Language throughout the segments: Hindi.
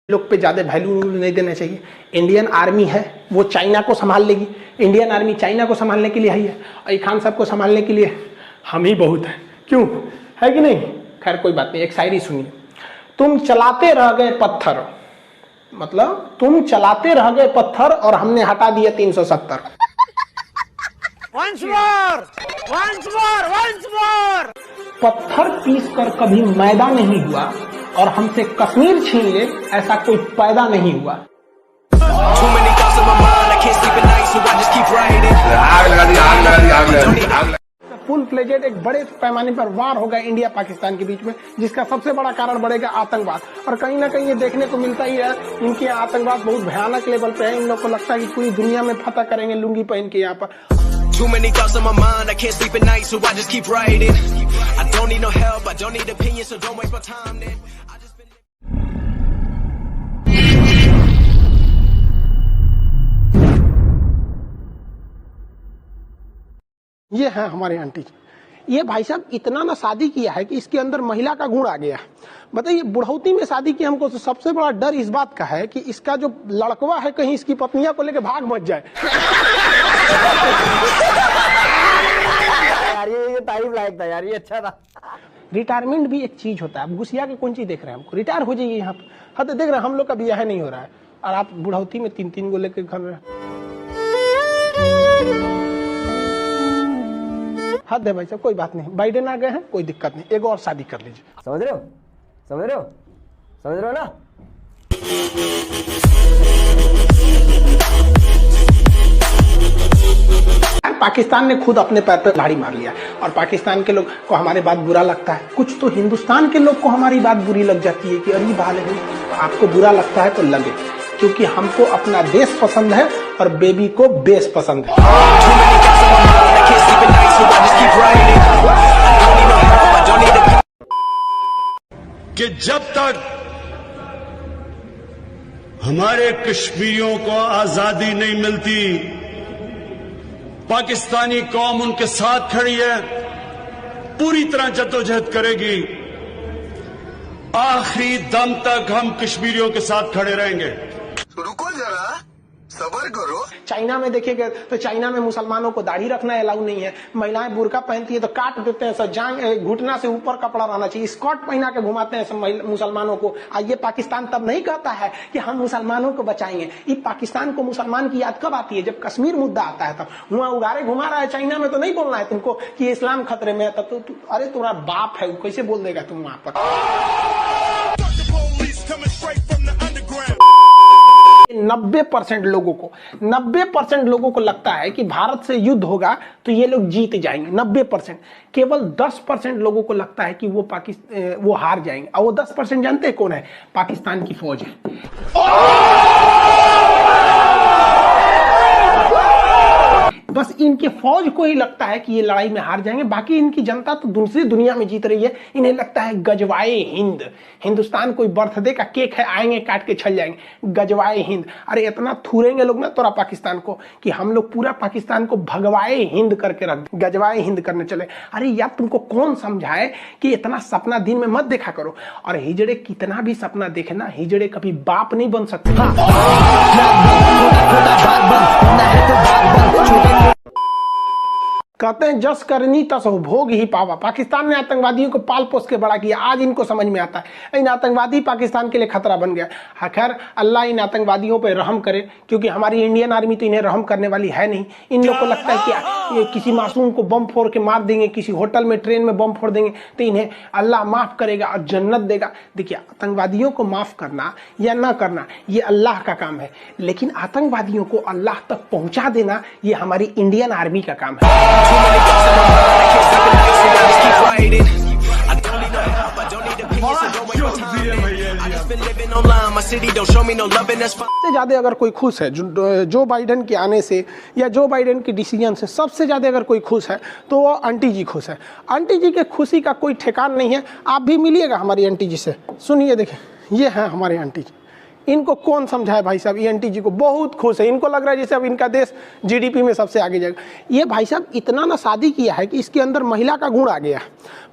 लोग पे ज़्यादा वैल्यू नहीं देना चाहिए। इंडियन आर्मी है वो चाइना को संभाल लेगी, इंडियन आर्मी चाइना को संभालने के लिए आई है, और ये खान साहब को संभालने के लिए हम ही बहुत हैं। क्यों है कि नहीं? खैर कोई बात नहीं, एक शायरी सुनिए। तुम चलाते रह गए पत्थर, मतलब तुम चलाते रह गए पत्थर और हमने हटा दिया 370। पत्थर पीस कर कभी मैदा नहीं हुआ और हमसे कश्मीर छीन ले ऐसा कोई पैदा नहीं हुआ। फुल फ्लेजेड एक बड़े पैमाने पर वार होगा इंडिया पाकिस्तान के बीच में, जिसका सबसे बड़ा कारण बढ़ेगा आतंकवाद। और कहीं ना कहीं ये देखने को मिलता ही है, इनके आतंकवाद बहुत भयानक लेवल पे है। इन लोग को लगता है कि पूरी दुनिया में फतह करेंगे लुंगी पहन के यहाँ पर। Too many thoughts on my mind, I can't sleep at night, so I just keep writing. I don't need no help, I don't need opinions, so don't waste my time then. I just been... ये है हमारे आंटी। ये भाई साहब इतना ना शादी किया है कि इसके अंदर महिला का गुण आ गया। बताइए, बुढ़ौती में शादी की हमको सबसे बड़ा डर इस बात का है कि इसका जो लड़कवा है कहीं इसकी पत्नियां को लेकर भाग मत जाए। यार ये तारीफ लायक था यार, ये अच्छा था। रिटायरमेंट भी एक चीज होता है। अब घुसिया के कौन चीज देख रहे हैं? हमको रिटायर हो जाइए यहाँ पे। हाँ तो देख रहे हैं हम लोग का ब्याह नहीं हो रहा है और आप बुढ़ौती में 3-3 को लेकर घर में। हद है भाई साहब, कोई बात नहीं, बाइडेन आ गए हैं, कोई दिक्कत नहीं, एक और शादी कर लीजिए। समझ रहे हो, समझ रहे हो, समझ रहे हो ना? पाकिस्तान ने खुद अपने पैर पे लाड़ी मार लिया और पाकिस्तान के लोग को हमारी बात बुरा लगता है। कुछ तो हिंदुस्तान के लोग को हमारी बात बुरी लग जाती है कि अरे बाल है। आपको बुरा लगता है तो लगे, क्योंकि हमको अपना देश पसंद है और बेबी को बेस पसंद है। कि जब तक हमारे कश्मीरियों को आजादी नहीं मिलती, पाकिस्तानी कौम उनके साथ खड़ी है, पूरी तरह जद्दोजहद करेगी। आखिरी दम तक हम कश्मीरियों के साथ खड़े रहेंगे। रुको जरा, सब्र करो। चाइना में देखिएगा तो चाइना में मुसलमानों को दाढ़ी रखना अलाउ नहीं है। महिलाएं बुर्का पहनती है तो काट देते हैं, सब जांग घुटना से ऊपर कपड़ा रहना चाहिए, स्कर्ट पहना के घुमाते हैं सब मुसलमानों को। ये पाकिस्तान तब नहीं कहता है कि हम मुसलमानों को बचाएंगे। ये पाकिस्तान को मुसलमान की याद कब आती है? जब कश्मीर मुद्दा आता है तब। वहाँ उगारे घुमा रहा है चाइना में तो नहीं बोलना है तुमको कि इस्लाम खतरे में है। तब तो अरे तुम्हारा बाप है, कैसे बोल देगा तुम वहां पर? 90% लोगों को लगता है कि भारत से युद्ध होगा तो ये लोग जीत जाएंगे। 90%। केवल 10% लोगों को लगता है कि वो हार जाएंगे। और वो 10% जानते हैं कौन है? पाकिस्तान की फौज है। बस इनके फौज को ही लगता है कि ये लड़ाई में हार जाएंगे। बाकी इनकी जनता तो दूसरी दुनिया में जीत रही है। इन्हें लगता है गजवाए हिंद, हिंदुस्तान कोई बर्थडे का केक है, आएंगे काट के चल जाएंगे। गजवाए हिंद, अरे इतना थूरेंगे लोग ना तोरा पाकिस्तान को कि हम लोग पूरा पाकिस्तान को भगवाए हिंद करके रख, गजवाए हिंद करने चले। अरे यार तुमको कौन समझाए कि इतना सपना दिन में मत देखा करो। और हिजड़े कितना भी सपना देखे ना, हिजड़े कभी बाप नहीं बन सकते। कहते हैं जस करनी तस हो भोग ही पावा। पाकिस्तान ने आतंकवादियों को पाल पोस के बड़ा किया, आज इनको समझ में आता है। इन आतंकवादी पाकिस्तान के लिए खतरा बन गया। हाँ खैर, अल्लाह इन आतंकवादियों पर रहम करे, क्योंकि हमारी इंडियन आर्मी तो इन्हें रहम करने वाली है नहीं। इन लोग को लगता है कि ये किसी मासूम को बम फोड़ के मार देंगे, किसी होटल में ट्रेन में बम फोड़ देंगे तो इन्हें अल्लाह माफ करेगा और जन्नत देगा। देखिए, आतंकवादियों को माफ करना या ना करना ये अल्लाह का काम है, लेकिन आतंकवादियों को अल्लाह तक पहुंचा देना ये हमारी इंडियन आर्मी का काम है। सबसे ज्यादा अगर कोई खुश है जो बाइडेन के आने से या जो बाइडेन के डिसीजन से, सबसे ज्यादा अगर कोई खुश है तो वो आंटी जी खुश है। आंटी जी के खुशी का कोई ठिकान नहीं है। आप भी मिलिएगा हमारी आंटी जी से। सुनिए, देखिए, ये है हमारी आंटी जी। इनको कौन समझाए भाई साहब, ENT जी को बहुत खुश है, इनको लग रहा है जैसे अब इनका देश GDP में सबसे आगे जाएगा। ये भाई साहब इतना ना शादी किया है कि इसके अंदर महिला का गुण आ गया।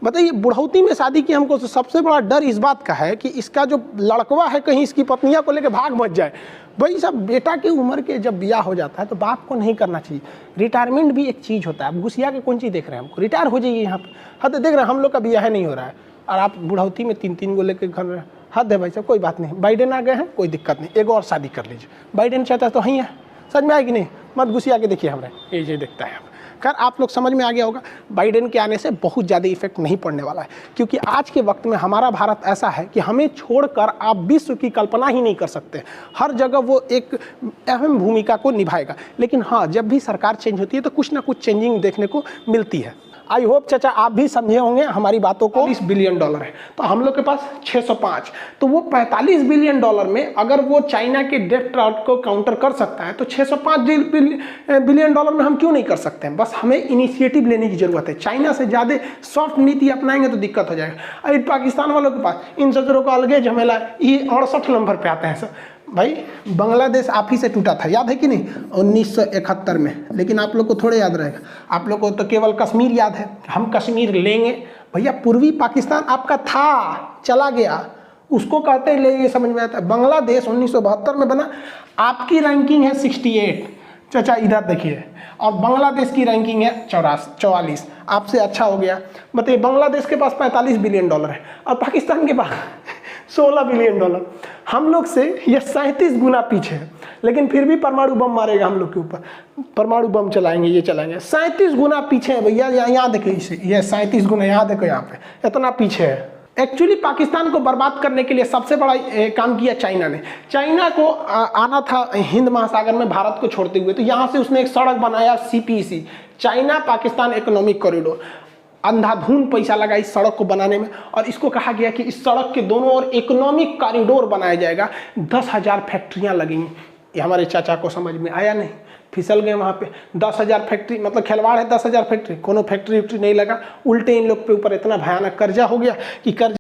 बताइए बुढ़ौती में शादी की हमको तो सबसे बड़ा डर इस बात का है कि इसका जो लड़कवा है कहीं इसकी पत्नियां को लेकर भाग मत जाए। भाई साहब बेटा की उम्र के जब ब्याह हो जाता है तो बाप को नहीं करना चाहिए। रिटायरमेंट भी एक चीज़ होता है। आप घुसिया के कौन चीज़ देख रहे हैं, हमको रिटायर हो जाइए यहाँ पर। हद देख रहे हैं हम लोग का ब्याह नहीं हो रहा है और आप बुढ़ौती में 3-3 को लेकर घर में। हद है भाई साहब, कोई बात नहीं, बाइडेन आ गए हैं, कोई दिक्कत नहीं, एक और शादी कर लीजिए। बाइडेन चाहता है तो ही है, समझ में आएगी नहीं, मत घुसिया के देखिए हमारे ये देखता है। खैर आप लोग समझ में आ गया होगा, बाइडेन के आने से बहुत ज़्यादा इफेक्ट नहीं पड़ने वाला है, क्योंकि आज के वक्त में हमारा भारत ऐसा है कि हमें छोड़कर आप विश्व की कल्पना ही नहीं कर सकते। हर जगह वो एक अहम भूमिका को निभाएगा। लेकिन हाँ, जब भी सरकार चेंज होती है तो कुछ ना कुछ चेंजिंग देखने को मिलती है। आई होप चाचा आप भी समझे होंगे हमारी बातों को। $40 बिलियन है तो हम लोग के पास 605, तो वो $45 बिलियन में अगर वो चाइना के डेट ट्राउट को काउंटर कर सकता है तो 605 बिलियन में हम क्यों नहीं कर सकते हैं। बस हमें इनिशिएटिव लेने की जरूरत है। चाइना से ज़्यादा सॉफ्ट नीति अपनाएंगे तो दिक्कत हो जाएगा। अभी पाकिस्तान वालों के पास इन सजरों का अलग झमेला है, ये 68 नंबर पर आते हैं सर। भाई बांग्लादेश आप ही से टूटा था, याद है कि नहीं, 1971 में। लेकिन आप लोग को थोड़े याद रहेगा, आप लोग को तो केवल कश्मीर याद है। हम कश्मीर लेंगे भैया, पूर्वी पाकिस्तान आपका था, चला गया, उसको कहते हैं लेंगे, समझ में आता है। बांग्लादेश 1972 में बना, आपकी रैंकिंग है 68 चाचा, इधर देखिए, और बांग्लादेश की रैंकिंग है 44, आपसे अच्छा हो गया। बताइए बांग्लादेश के पास $45 बिलियन है और पाकिस्तान के पास $16 बिलियन। हम लोग से यह 37 गुना पीछे है, लेकिन फिर भी परमाणु बम मारेगा हम लोग के ऊपर, परमाणु बम चलाएंगे, ये चलाएंगे। 37 गुना पीछे है भैया, यहाँ देखो इसे, यह 37 गुना, यहाँ देखो, यहाँ पे इतना पीछे है। एक्चुअली पाकिस्तान को बर्बाद करने के लिए सबसे बड़ा काम किया चाइना ने। चाइना को आना था हिंद महासागर में भारत को छोड़ते हुए, तो यहाँ से उसने एक सड़क बनाया, CPEC, China Pakistan economic corridor. अंधाधुन पैसा लगा इस सड़क को बनाने में, और इसको कहा गया कि इस सड़क के दोनों ओर इकोनॉमिक कॉरिडोर बनाया जाएगा, 10,000 फैक्ट्रियाँ लगेंगी। ये हमारे चाचा को समझ में आया नहीं, फिसल गए वहाँ पे। 10,000 फैक्ट्री मतलब खिलवाड़ है, 10,000 फैक्ट्री, कोनो फैक्ट्री नहीं लगा। उल्टे इन लोग पे ऊपर इतना भयानक कर्जा हो गया कि कर्ज